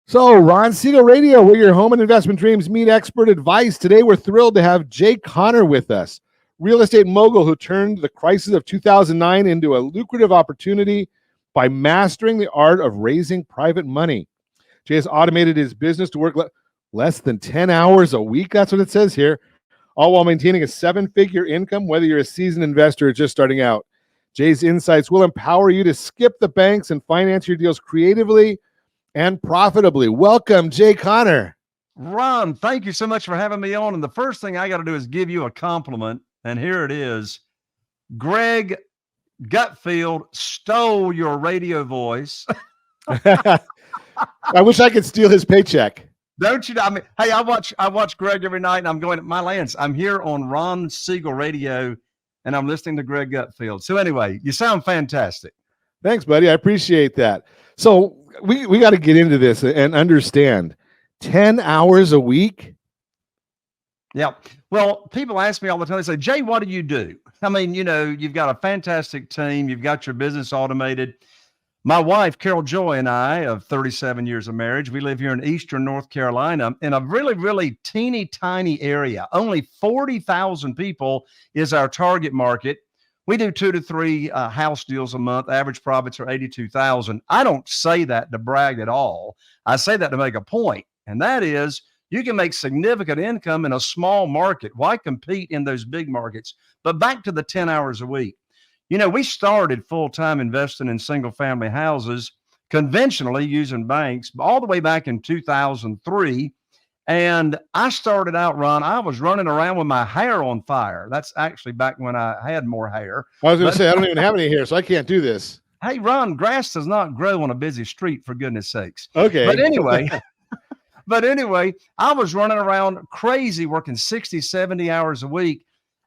So, Ron Siegel Radio, where your home and investment dreams meet expert advice. Today, we're thrilled to have Jay Conner with us, real estate mogul who turned the crisis of 2009 into a lucrative opportunity by mastering the art of raising private money. Jay has automated his business to work less than 10 hours a week. That's what it says here, all while maintaining a seven-figure income, whether you're a seasoned investor or just starting out. Jay's insights will empower you to skip the banks and finance your deals creatively and profitably. Welcome, Jay Conner. Ron, thank you so much for having me on. And the first thing I got to do is give you a compliment. And here it is. Greg Gutfield stole your radio voice. I wish I could steal his paycheck. Don't you? I mean, hey, I watch Greg every night, and I'm going at my lands. I'm here on Ron Siegel Radio, and I'm listening to Greg Gutfield. So anyway, you sound fantastic. Thanks, buddy. I appreciate that. So we got to get into this and understand 10 hours a week. Yeah. Well, people ask me all the time, they say, Jay, what do you do? I mean, you know, you've got a fantastic team. You've got your business automated. My wife, Carol Joy, and I, of 37 years of marriage, we live here in Eastern North Carolina in a really, really teeny tiny area. Only 40,000 people is our target market. We do 2 to 3 house deals a month. Average profits are 82,000. I don't say that to brag at all. I say that to make a point, and that is you can make significant income in a small market. Why compete in those big markets? But back to the 10 hours a week. You know, we started full-time investing in single-family houses conventionally using banks all the way back in 2003. And I started out, Ron, I was running around with my hair on fire. That's actually back when I had more hair. I was going to say, I don't even have any hair, so I can't do this. Hey, Ron, grass does not grow on a busy street, for goodness sakes. Okay. But anyway, I was running around crazy, working 60, 70 hours a week.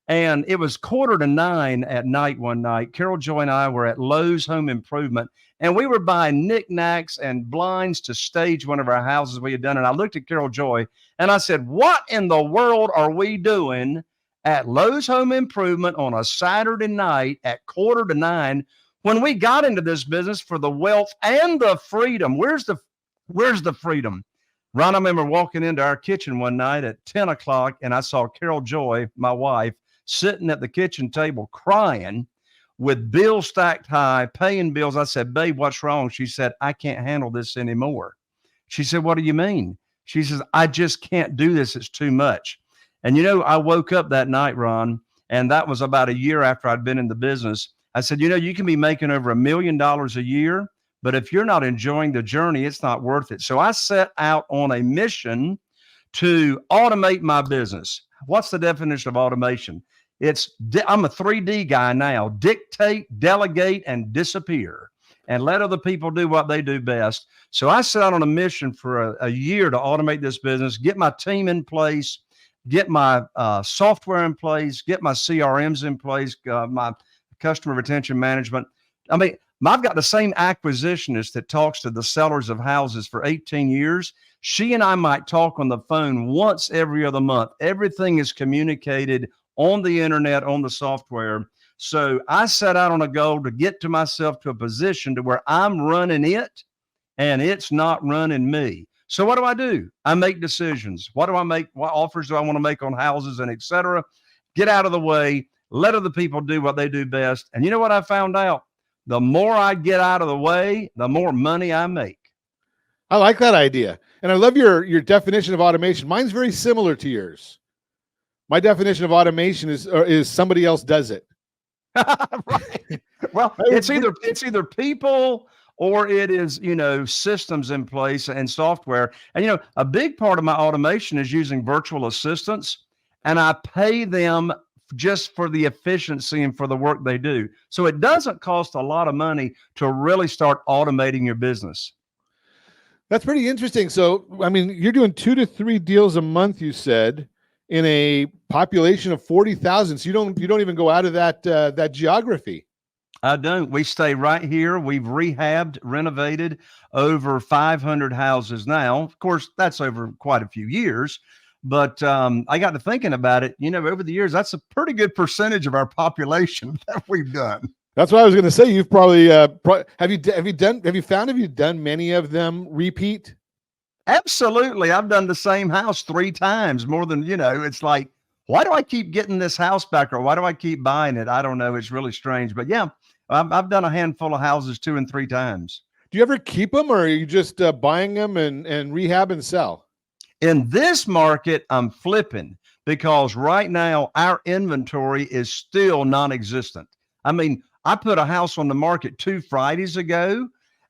And it was 8:45 at night one night. Carol Joy and I were at Lowe's Home Improvement, and we were buying knickknacks and blinds to stage one of our houses we had done. And I looked at Carol Joy and I said, what in the world are we doing at Lowe's Home Improvement on a Saturday night at 8:45 when we got into this business for the wealth and the freedom? Where's the freedom? Ron, I remember walking into our kitchen one night at 10 o'clock, and I saw Carol Joy, my wife, sitting at the kitchen table crying with bills stacked high, paying bills. I said, babe, what's wrong? She said, I can't handle this anymore. She said, what do you mean? She says, I just can't do this. It's too much. And, you know, I woke up that night, Ron, and that was about a year after I'd been in the business. I said, you know, you can be making over $1 million a year, but if you're not enjoying the journey, it's not worth it. So I set out on a mission to automate my business. What's the definition of automation? I'm a 3D guy now. Dictate, delegate, and disappear, and let other people do what they do best. So I set out on a mission for a year to automate this business, get my team in place, get my software in place, get my CRMs in place, my customer retention management. I mean, I've got the same acquisitionist that talks to the sellers of houses for 18 years. She and I might talk on the phone once every other month. Everything is communicated on the internet, on the software. So I set out on a goal to get to myself to a position to where I'm running it and it's not running me. So what do? I make decisions. What do I make? What offers do I want to make on houses and et cetera? Get out of the way, let other people do what they do best. And you know what I found out? The more I get out of the way, the more money I make. I like that idea. And I love your definition of automation. Mine's very similar to yours. My definition of automation is somebody else does it. Right. Well, it's either people or it is, you know, systems in place and software. And, you know, a big part of my automation is using virtual assistants, and I pay them just for the efficiency and for the work they do. So it doesn't cost a lot of money to really start automating your business. That's pretty interesting. So, I mean, you're doing 2 to 3 deals a month, you said, in a population of 40,000. So you don't even go out of that geography. I don't. We stay right here. We've rehabbed, renovated over 500 houses now. Of course, that's over quite a few years. But I got to thinking about it. You know, over the years, that's a pretty good percentage of our population that we've done. That's what I was going to say. You've probably have you done many of them repeat? Absolutely. I've done the same house 3 times, more than, it's like, why do I keep getting this house back, or why do I keep buying it? I don't know. It's really strange. But yeah, I've done a handful of houses 2 and 3 times. Do you ever keep them, or are you just buying them and rehab and sell? In this market, I'm flipping because right now our inventory is still non-existent. I mean, I put a house on the market 2 Fridays ago.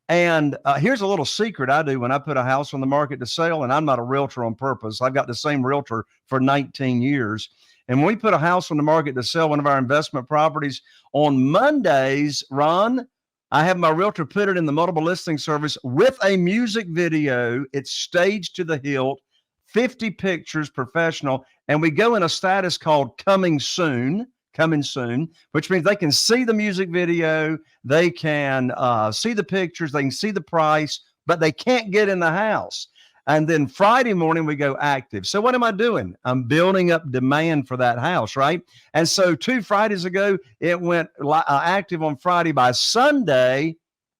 And here's a little secret I do when I put a house on the market to sell, and I'm not a realtor on purpose. I've got the same realtor for 19 years. And when we put a house on the market to sell one of our investment properties on Mondays, Ron, I have my realtor put it in the multiple listing service with a music video. It's staged to the hilt, 50 pictures, professional. And we go in a status called coming soon, which means they can see the music video, they can see the pictures, they can see the price, but they can't get in the house. And then Friday morning, we go active. So what am I doing? I'm building up demand for that house, right? And so 2 Fridays ago, it went active on Friday. By Sunday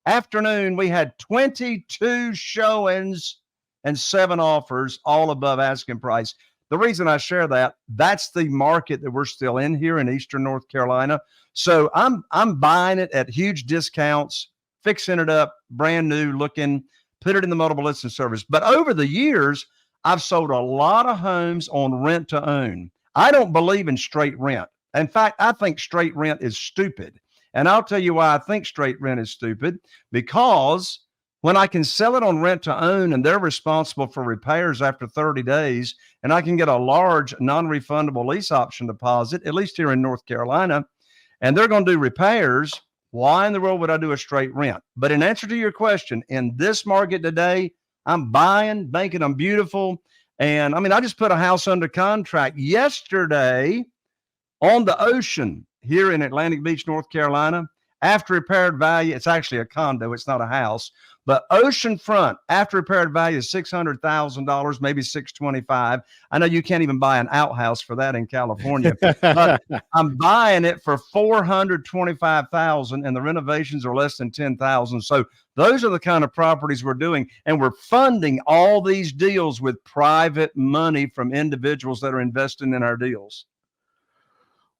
afternoon, we had 22 showings and 7 offers, all above asking price. The reason I share that, that's the market that we're still in here in Eastern North Carolina. So I'm buying it at huge discounts, fixing it up, brand new looking, put it in the multiple listing service. But over the years, I've sold a lot of homes on rent to own. I don't believe in straight rent. In fact, I think straight rent is stupid. And I'll tell you why I think straight rent is stupid, because when I can sell it on rent to own and they're responsible for repairs after 30 days, and I can get a large non-refundable lease option deposit, at least here in North Carolina, and they're going to do repairs, why in the world would I do a straight rent? But in answer to your question, in this market today, I'm buying, banking them beautiful. And I mean, I just put a house under contract yesterday on the ocean here in Atlantic Beach, North Carolina. After repaired value, it's actually a condo, it's not a house, but oceanfront, after repaired value is $600,000, maybe $625,000. I know you can't even buy an outhouse for that in California, but I'm buying it for $425,000, and the renovations are less than $10,000. So those are the kind of properties we're doing, and we're funding all these deals with private money from individuals that are investing in our deals.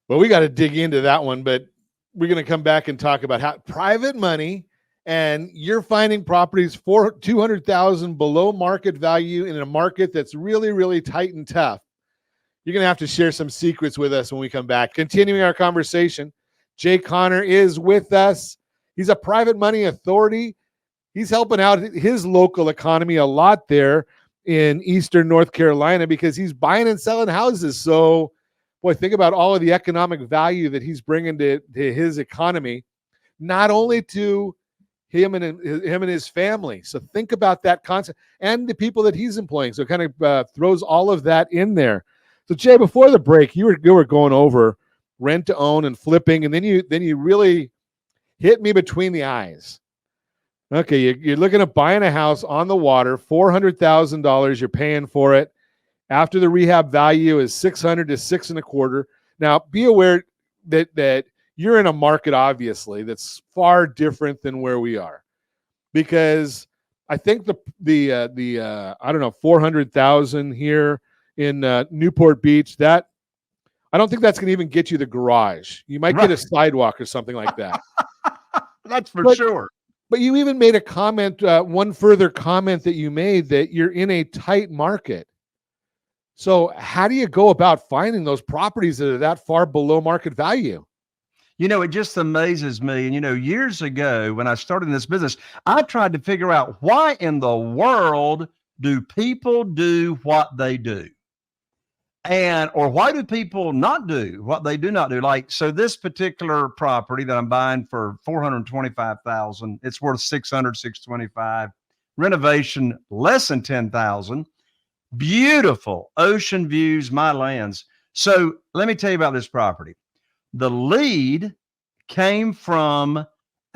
Well, we got to dig into that one, but we're going to come back and talk about how private money, and you're finding properties for $200,000 below market value in a market that's really, really tight and tough. You're going to have to share some secrets with us when we come back. Continuing our conversation, Jay Conner is with us. He's a private money authority. He's helping out his local economy a lot there in Eastern North Carolina because he's buying and selling houses. So, boy, think about all of the economic value that he's bringing to his economy, not only to him and his family. So think about that concept and the people that he's employing. So it kind of throws all of that in there. So Jay, before the break, you were going over rent to own and flipping, and then you really hit me between the eyes. Okay, you're looking at buying a house on the water, $400,000. You're paying for it. After the rehab value is $600,000 to $625,000. Now, be aware that you're in a market, obviously, that's far different than where we are, because I think the I don't know, 400,000 here in Newport Beach, that I don't think that's going to even get you the garage. You might get a sidewalk or something like that. That's for sure. But you even made a comment, one further comment that you made, that you're in a tight market. So how do you go about finding those properties that are that far below market value? You know, it just amazes me. And, years ago when I started in this business, I tried to figure out why in the world do people do what they do? Or why do people not do what they do not do? Like, so this particular property that I'm buying for $425,000, it's worth $600,000, $625,000. Renovation less than $10,000. Beautiful ocean views, my lands. So let me tell you about this property. The lead came from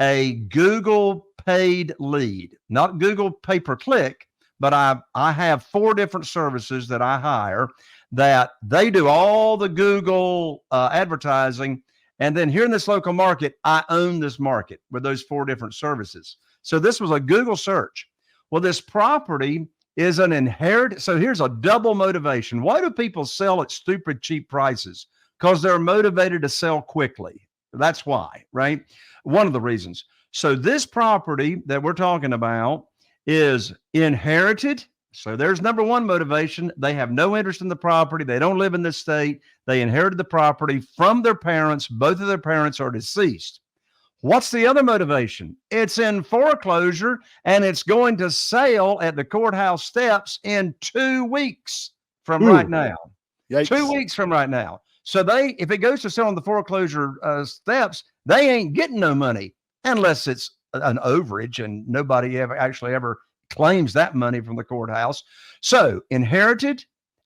a Google paid lead, not Google pay-per-click, but I have 4 different services that I hire that they do all the Google advertising. And then here in this local market, I own this market with those 4 different services. So this was a Google search. Well, this property is an inheritance. So here's a double motivation. Why do people sell at stupid cheap prices? Because they're motivated to sell quickly. That's why, right? One of the reasons. So this property that we're talking about is inherited. So there's number one motivation. They have no interest in the property. They don't live in the state. They inherited the property from their parents. Both of their parents are deceased. What's the other motivation? It's in foreclosure and it's going to sale at the courthouse steps in 2 weeks from right now. Yikes. 2 weeks from right now. So if it goes to sell on the foreclosure steps, they ain't getting no money unless it's an overage and nobody ever claims that money from the courthouse. So inherited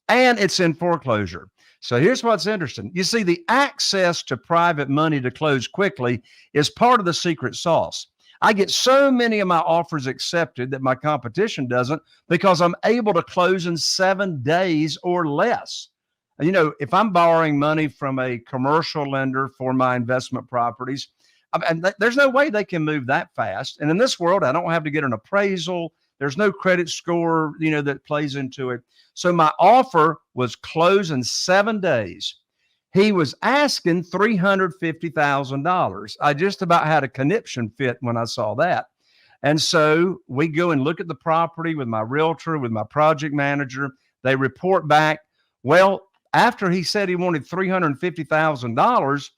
and it's in foreclosure. So here's what's interesting. You see, the access to private money to close quickly is part of the secret sauce. I get so many of my offers accepted that my competition doesn't because I'm able to close in 7 days or less. You know, if I'm borrowing money from a commercial lender for my investment properties, and there's no way they can move that fast. And in this world, I don't have to get an appraisal. There's no credit score, that plays into it. So my offer was close in 7 days. He was asking $350,000. I just about had a conniption fit when I saw that. And so we go and look at the property with my realtor, with my project manager. They report back. Well, after he said he wanted $350,000,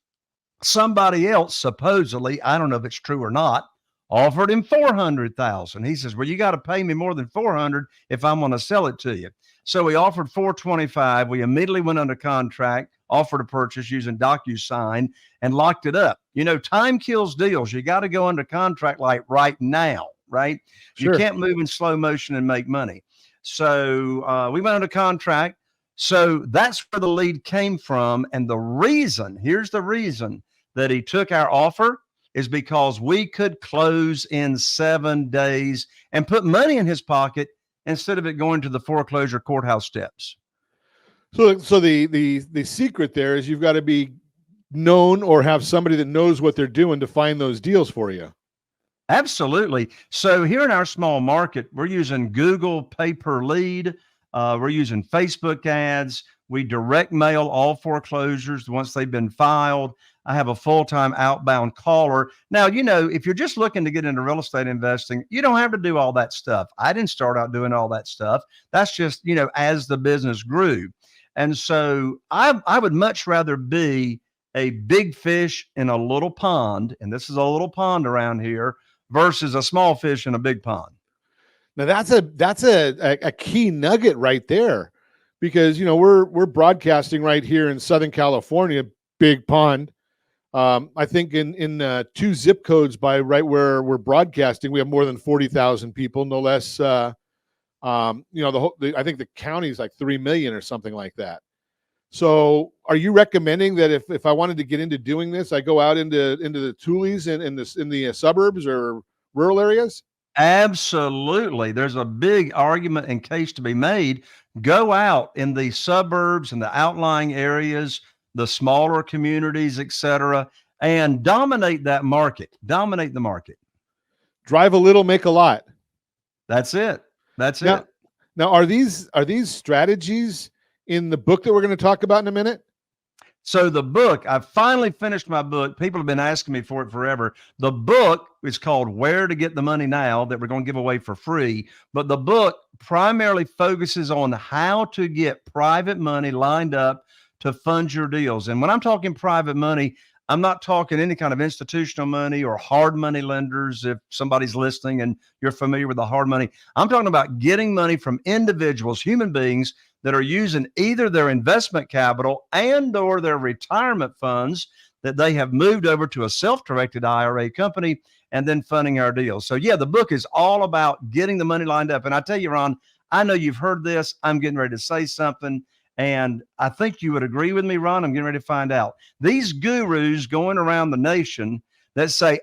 somebody else supposedly, I don't know if it's true or not, offered him $400,000. He says, well, you got to pay me more than $400 if I'm going to sell it to you. So he offered $425. We immediately went under contract, offered a purchase using DocuSign, and locked it up. Time kills deals. You got to go under contract like right now, right? Sure. You can't move in slow motion and make money. So we went under contract. So that's where the lead came from. And here's the reason that he took our offer is because we could close in 7 days and put money in his pocket instead of it going to the foreclosure courthouse steps. So the secret there is you've got to be known or have somebody that knows what they're doing to find those deals for you. Absolutely. So here in our small market, we're using Google pay-per-lead. We're using Facebook ads. We direct mail all foreclosures once they've been filed. I have a full-time outbound caller. Now, if you're just looking to get into real estate investing, you don't have to do all that stuff. I didn't start out doing all that stuff. That's just, as the business grew. And so I would much rather be a big fish in a little pond, and this is a little pond around here, versus a small fish in a big pond. Now that's a key nugget right there, because we're broadcasting right here in Southern California, big pond. I think in 2 zip codes by right where we're broadcasting, we have more than 40,000 people, no less. I think the county is like 3 million or something like that. So are you recommending that if I wanted to get into doing this, I go out into the Tules in the suburbs or rural areas? Absolutely. There's a big argument and case to be made. Go out in the suburbs and the outlying areas, the smaller communities, etc., and dominate that market. Dominate the market. Drive a little, make a lot. That's it. That's it. Now, are these strategies in the book that we're going to talk about in a minute? So the book, I finally finished my book. People have been asking me for it forever. The book is called Where to Get the Money Now, that we're going to give away for free. But the book primarily focuses on how to get private money lined up to fund your deals. And when I'm talking private money, I'm not talking any kind of institutional money or hard money lenders. If somebody's listening and you're familiar with the hard money, I'm talking about getting money from individuals, human beings that are using either their investment capital and or their retirement funds that they have moved over to a self-directed IRA company and then funding our deals. So yeah, the book is all about getting the money lined up. And I tell you, Ron, I know you've heard this. I'm getting ready to say something, and I think you would agree with me, Ron. I'm getting ready to find out. These gurus going around the nation that say,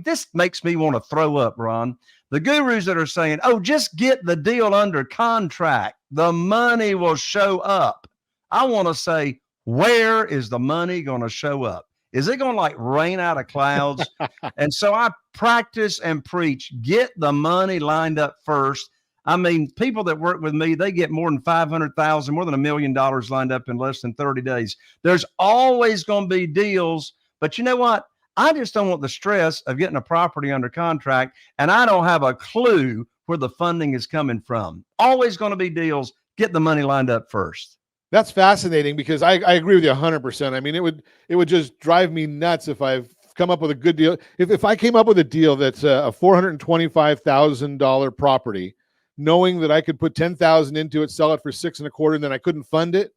this makes me want to throw up, Ron. The gurus that are saying, just get the deal under contract. The money will show up. I want to say, where is the money going to show up? Is it going to rain out of clouds? And so I practice and preach, get the money lined up first. I mean, people that work with me, they get more than 500,000, more than $1 million lined up in less than 30 days. There's always going to be deals, but you know what? I just don't want the stress of getting a property under contract, and I don't have a clue where the funding is coming from. Always going to be deals. Get the money lined up first. That's fascinating because I agree with you 100%. I mean, it would just drive me nuts if I've come up with a good deal. If I came up with a deal that's a $425,000 property, knowing that I could put $10,000 into it, sell it for $6.25, and then I couldn't fund it,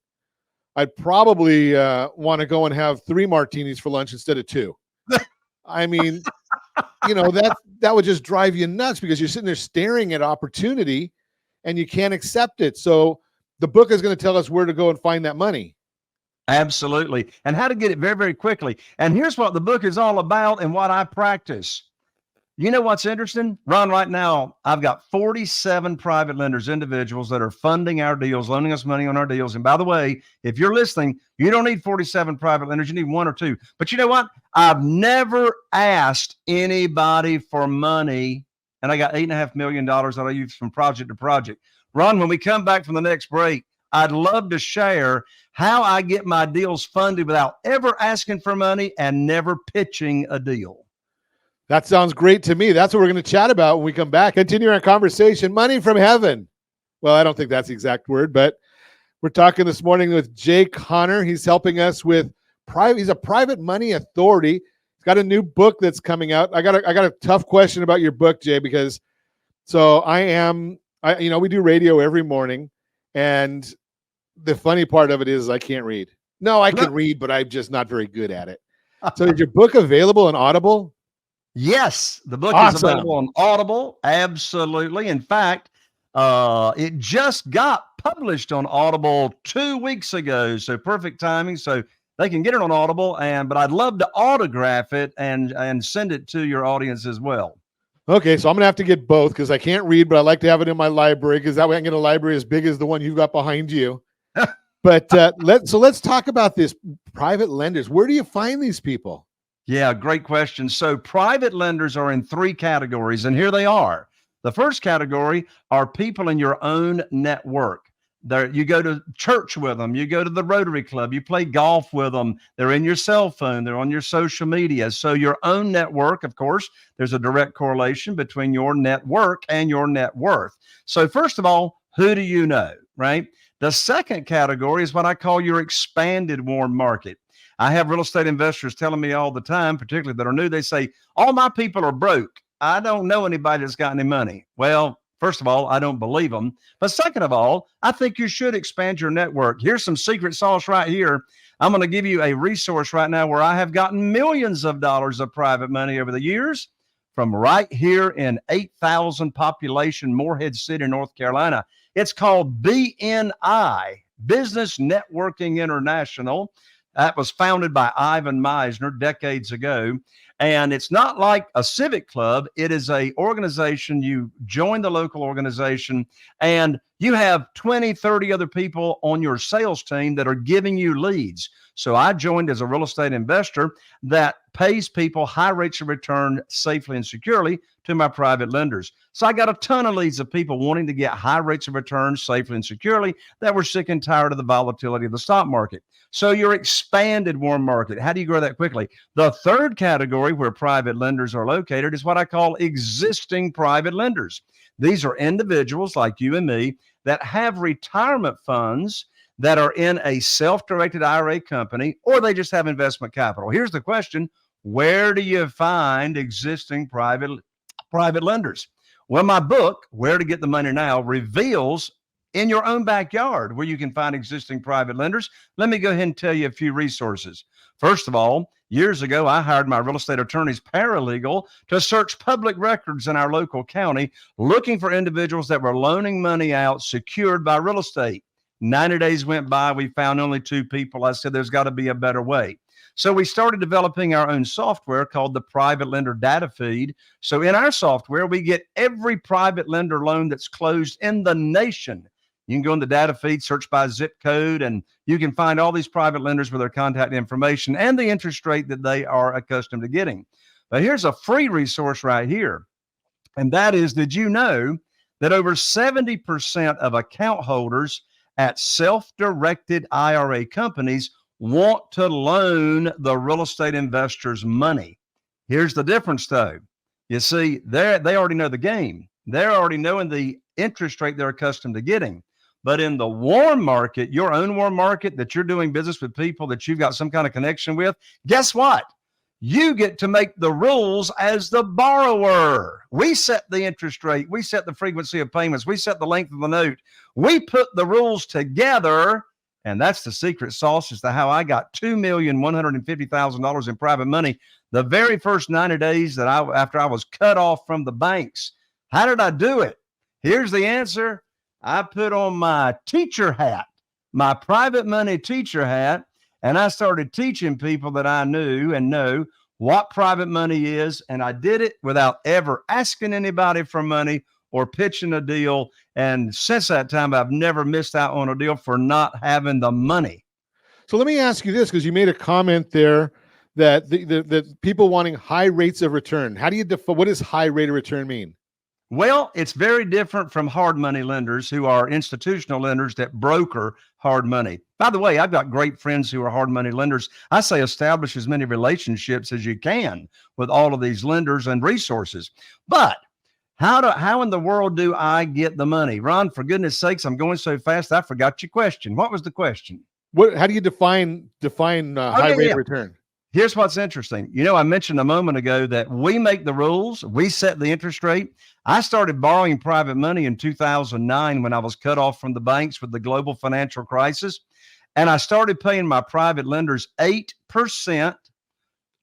I'd probably want to go and have 3 martinis for lunch instead of 2. I mean, that would just drive you nuts because you're sitting there staring at opportunity and you can't accept it. So the book is going to tell us where to go and find that money. Absolutely. And how to get it very, very quickly. And here's what the book is all about and what I practice. You know what's interesting? Ron, right now, I've got 47 private lenders, individuals that are funding our deals, loaning us money on our deals. And by the way, if you're listening, you don't need 47 private lenders. You need 1 or 2. But you know what? I've never asked anybody for money. And I got $8.5 million that I use from project to project. Ron, when we come back from the next break, I'd love to share how I get my deals funded without ever asking for money and never pitching a deal. That sounds great to me. That's what we're going to chat about when we come back. Continue our conversation. Money from heaven. Well, I don't think that's the exact word, but we're talking this morning with Jay Conner. He's helping us with he's a private money authority. He's got a new book that's coming out. I got a tough question about your book, Jay, because we do radio every morning, and the funny part of it is I can't read. No, I can read, but I'm just not very good at it. So is your book available on Audible? Yes, the book Awesome. is available on Audible. Absolutely. In fact, it just got published on Audible 2 weeks ago. So perfect timing. So they can get it on Audible, but I'd love to autograph it and send it to your audience as well. Okay, so I'm going to have to get both because I can't read, but I like to have it in my library because that way I can get a library as big as the one you've got behind you. But let's talk about this private lenders. Where do you find these people? Yeah, great question. So private lenders are in 3 categories, and here they are. The first category are people in your own network. You go to church with them, you go to the Rotary Club, you play golf with them, they're in your cell phone, they're on your social media. So your own network, of course, there's a direct correlation between your network and your net worth. So first of all, who do you know, right? The second category is what I call your expanded warm market. I have real estate investors telling me all the time, particularly that are new, they say, all my people are broke. I don't know anybody that's got any money. Well, first of all, I don't believe them. But second of all, I think you should expand your network. Here's some secret sauce right here. I'm going to give you a resource right now where I have gotten millions of dollars of private money over the years from right here in 8,000 population Morehead City, North Carolina. It's called BNI, Business Networking International. That was founded by Ivan Meisner decades ago. And it's not like a civic club. It is an organization. You join the local organization and you have 20, 30 other people on your sales team that are giving you leads. So I joined as a real estate investor that pays people high rates of return safely and securely to my private lenders. So I got a ton of leads of people wanting to get high rates of return safely and securely that were sick and tired of the volatility of the stock market. So your expanded warm market, how do you grow that quickly? The third category where private lenders are located is what I call existing private lenders. These are individuals like you and me that have retirement funds that are in a self-directed IRA company, or they just have investment capital. Here's the question: where do you find existing private lenders? Well, my book, Where to Get the Money Now, reveals in your own backyard where you can find existing private lenders. Let me go ahead and tell you a few resources. First of all, years ago, I hired my real estate attorney's paralegal to search public records in our local county, looking for individuals that were loaning money out secured by real estate. 90 days went by. We found only 2 people. I said, there's got to be a better way. So we started developing our own software called the Private Lender Data Feed. So in our software, we get every private lender loan that's closed in the nation. You can go in the data feed, search by zip code, and you can find all these private lenders with their contact information and the interest rate that they are accustomed to getting. But here's a free resource right here. And that is, did you know that over 70% of account holders at self-directed IRA companies want to loan the real estate investors money. Here's the difference, though. You see, they already know the game. They're already knowing the interest rate they're accustomed to getting. But in the warm market, your own warm market that you're doing business with people that you've got some kind of connection with, guess what? You get to make the rules as the borrower. We set the interest rate. We set the frequency of payments. We set the length of the note. We put the rules together. And that's the secret sauce as to how I got $2,150,000 in private money the very first 90 days after I was cut off from the banks. How did I do it? Here's the answer. I put on my teacher hat, my private money teacher hat, and I started teaching people that I knew and know what private money is. And I did it without ever asking anybody for money or pitching a deal. And since that time, I've never missed out on a deal for not having the money. So let me ask you this, because you made a comment there that the people wanting high rates of return. How do you define, what does high rate of return mean? Well, it's very different from hard money lenders who are institutional lenders that broker hard money. By the way, I've got great friends who are hard money lenders. I say establish as many relationships as you can with all of these lenders and resources. But how in the world do I get the money? Ron, for goodness sakes, I'm going so fast, I forgot your question. What was the question? How do you define high rate of return? Here's what's interesting. You know, I mentioned a moment ago that we make the rules, we set the interest rate. I started borrowing private money in 2009 when I was cut off from the banks with the global financial crisis. And I started paying my private lenders 8%,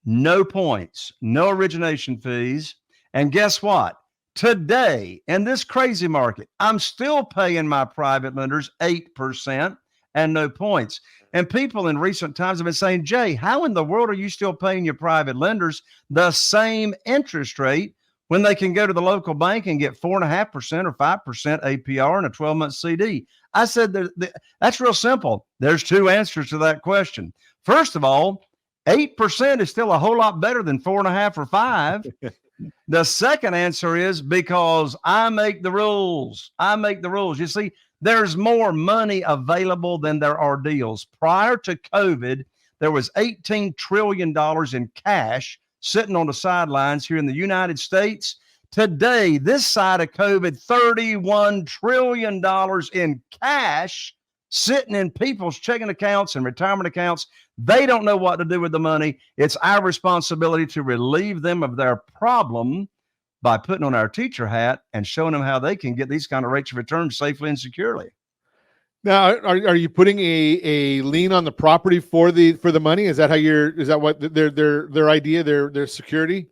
no points, no origination fees. And guess what? Today, in this crazy market, I'm still paying my private lenders 8% and no points. And people in recent times have been saying, Jay, how in the world are you still paying your private lenders the same interest rate when they can go to the local bank and get 4.5% or 5% APR and a 12-month CD? I said, that's real simple. There's two answers to that question. First of all, 8% is still a whole lot better than 4.5 or 5. The second answer is because I make the rules. I make the rules. You see, there's more money available than there are deals. Prior to COVID, there was $18 trillion in cash sitting on the sidelines here in the United States. Today, this side of COVID, $31 trillion in cash sitting in people's checking accounts and retirement accounts. They don't know what to do with the money. It's our responsibility to relieve them of their problem by putting on our teacher hat and showing them how they can get these kind of rates of return safely and securely. Now, are you putting a lien on the property for the money? Is that what their idea, their security?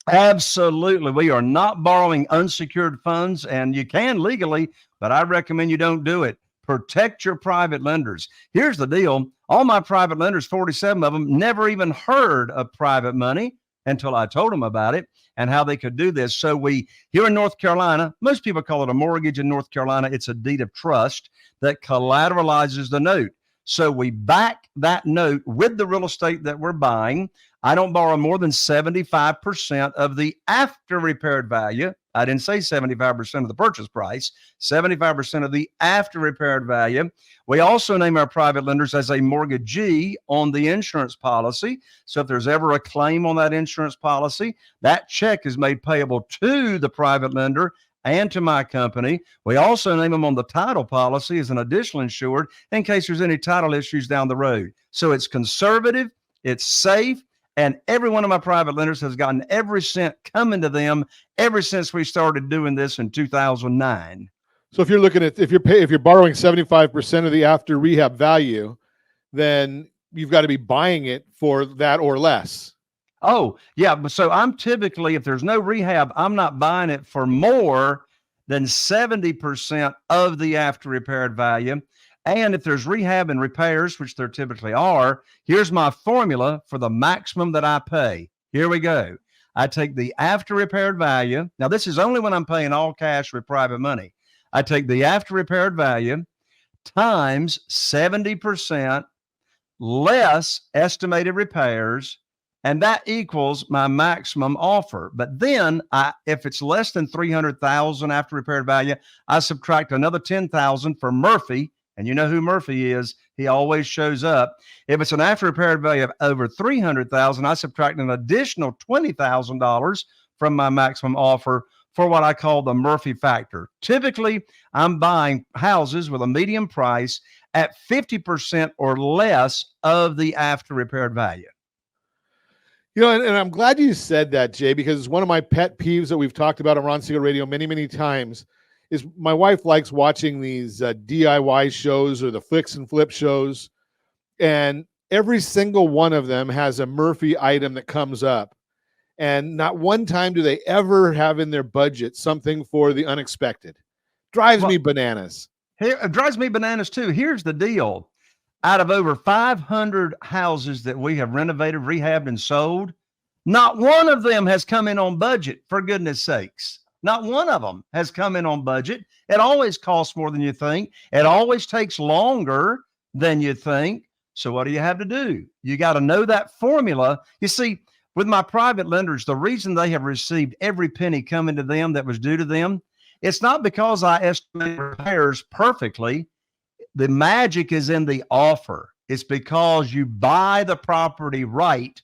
Absolutely. We are not borrowing unsecured funds, and you can legally, but I recommend you don't do it. Protect your private lenders. Here's the deal. All my private lenders, 47 of them, never even heard of private money until I told them about it and how they could do this. So here in North Carolina, most people call it a mortgage in North Carolina. It's a deed of trust that collateralizes the note. So we back that note with the real estate that we're buying. I don't borrow more than 75% of the after repaired value. I didn't say 75% of the purchase price, 75% of the after repaired value. We also name our private lenders as a mortgagee on the insurance policy. So if there's ever a claim on that insurance policy, that check is made payable to the private lender and to my company. We also name them on the title policy as an additional insured in case there's any title issues down the road. So it's conservative, it's safe, and every one of my private lenders has gotten every cent coming to them ever since we started doing this in 2009. So if you're looking at if you're borrowing 75% of the after rehab value, then you've got to be buying it for that or less. Oh, yeah. So I'm typically, if there's no rehab, I'm not buying it for more than 70% of the after repaired value. And if there's rehab and repairs, which there typically are, here's my formula for the maximum that I pay. Here we go. I take the after repaired value. Now, this is only when I'm paying all cash with private money. I take the after repaired value times 70% less estimated repairs and that equals my maximum offer. But then if it's less than 300,000 after repaired value, I subtract another 10,000 for Murphy. And you know who Murphy is. He always shows up. If it's an after repaired value of over 300,000, I subtract an additional $20,000 from my maximum offer for what I call the Murphy factor. Typically, I'm buying houses with a median price at 50% or less of the after repaired value. You know, and I'm glad you said that, Jay, because one of my pet peeves that we've talked about on Ron Siegel Radio many, many times is my wife likes watching these DIY shows or the fix and flip shows, and every single one of them has a Murphy item that comes up, and not one time do they ever have in their budget something for the unexpected. Drives me bananas. It drives me bananas too. Here's the deal. Out of over 500 houses that we have renovated, rehabbed, and sold, not one of them has come in on budget, for goodness sakes. Not one of them has come in on budget. It always costs more than you think. It always takes longer than you think. So what do you have to do? You got to know that formula. You see, with my private lenders, the reason they have received every penny coming to them that was due to them, it's not because I estimate repairs perfectly. The magic is in the offer. It's because you buy the property right,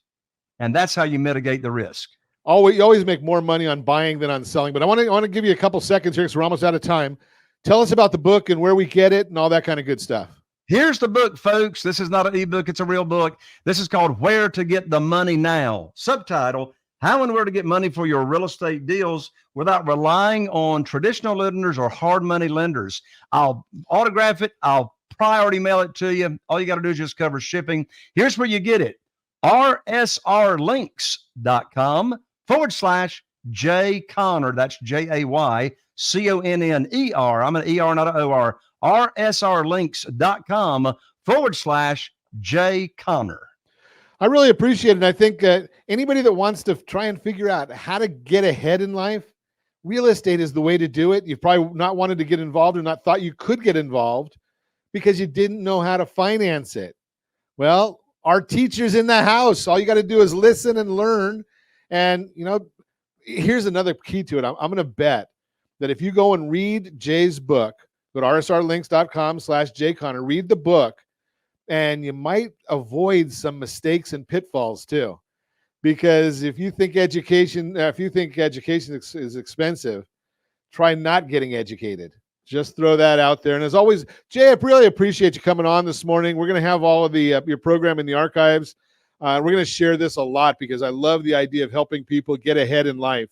and that's how you mitigate the risk. You always make more money on buying than on selling. But I want to give you a couple seconds here because we're almost out of time. Tell us about the book and where we get it and all that kind of good stuff. Here's the book, folks. This is not an ebook. It's a real book. This is called Where to Get the Money Now. Subtitle, How and Where to Get Money for Your Real Estate Deals Without Relying on Traditional Lenders or Hard Money Lenders. I'll autograph it. I'll priority mail it to you. All you got to do is just cover shipping. Here's where you get it. rsrlinks.com/Jay Conner. That's JayConner. I'm an ER, not an OR. rsrlinks.com/Jay Conner. I really appreciate it. And I think anybody that wants to try and figure out how to get ahead in life, real estate is the way to do it. You've probably not wanted to get involved or not thought you could get involved because you didn't know how to finance it. Well, our teacher's in the house. All you got to do is listen and learn. And, you know, here's another key to it. I'm going to bet that if you go and read Jay's book, go to rsrlinks.com/Jay Conner, read the book, and you might avoid some mistakes and pitfalls too. Because if you think education is expensive, try not getting educated. Just throw that out there. And as always, Jay, I really appreciate you coming on this morning. We're going to have all of the your program in the archives. We're going to share this a lot because I love the idea of helping people get ahead in life.